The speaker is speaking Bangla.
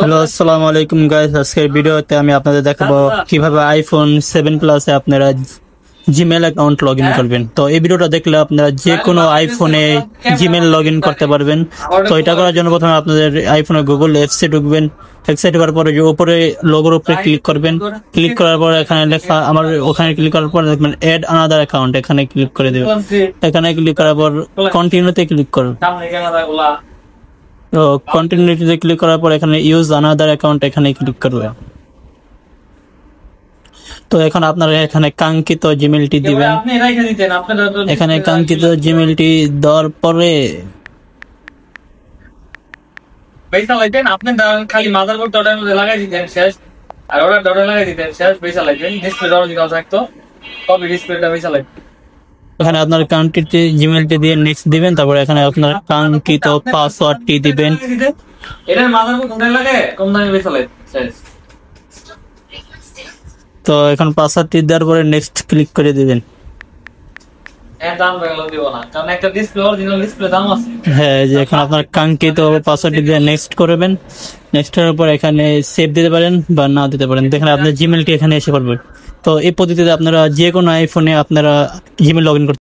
হ্যালো, আসসালামু আলাইকুম গাইস। আজকের ভিডিওতে আমি আপনাদের দেখাবো কিভাবে আইফোন 7 প্লাসে আপনারা জিমেল অ্যাকাউন্ট লগ ইন করবেন। তো এই ভিডিওটা দেখলে আপনারা যে কোনো আইফোনে জিমেল লগ ইন করতে পারবেন। তো এটা করার জন্য প্রথমে আপনাদের আইফোনে গুগল অ্যাপসে ঢুকবেন। অ্যাপসে ঢোকার পরে যে উপরে লোগোর উপরে ক্লিক করবেন। ক্লিক করার পর এখানে লেখা আমার ওখানে ক্লিক করার পর দেখবেন অ্যাড আনাদার অ্যাকাউন্ট, এখানে ক্লিক করে দেবেন। এখানে ক্লিক করার পর কন্টিনিউতে ক্লিক করুন। তো কন্টিনিউটিতে ক্লিক করার পর এখানে ইউজ আনাদার অ্যাকাউন্ট এখানে ক্লিক করবে। তো এখন আপনারা এখানে কাঙ্ক্ষিত জিমেলটি দিবেন। এখানে কাঙ্ক্ষিত জিমেলটি দেওয়ার পরে পয়সা লাইতেন আপনি খালি মাদারবোর্ড ডটার মধ্যে লাগাই দিতেন শেষ, আর ওটা ডটার লাগাই দিতেন শেষ। পয়সা লাইতেন ডিসপ্লে অরিজিনাল থাকতো, কপি ডিসপ্লেটা পয়সা লাইতেন। এখানে আপনার কাঙ্ক্ষিত জিমেলটি দিয়ে নেক্সট দিবেন। তারপর এখানে আপনার কাঙ্ক্ষিত পাসওয়ার্ডটি দিবেন। এটার মাদারবোর্ড কোনটা লাগে কম দামে পয়সা লাইতেন শেষ। তো এখন পাসওয়ার্ডটি দেওয়ার পরে নেক্সট ক্লিক করে দিবেন। এর দাম বেশি দিব না, কারণ একটা ডিসপ্লে অরিজিনাল ডিসপ্লে দাম আছে। হ্যাঁ, যে এখন আপনার কাঙ্ক্ষিত পাসওয়ার্ডটি দিয়ে নেক্সট করবেন। নেক্সট করার পর এখানে সেভ দিতে পারেন বা না দিতে পারেন। দেখেন আপনার জিমেলটি এখানে এসে পড়বে। তো এই পদ্ধতিতে আপনারা যে কোনো আইফোনে আপনারা জিমেল লগ ইন করতে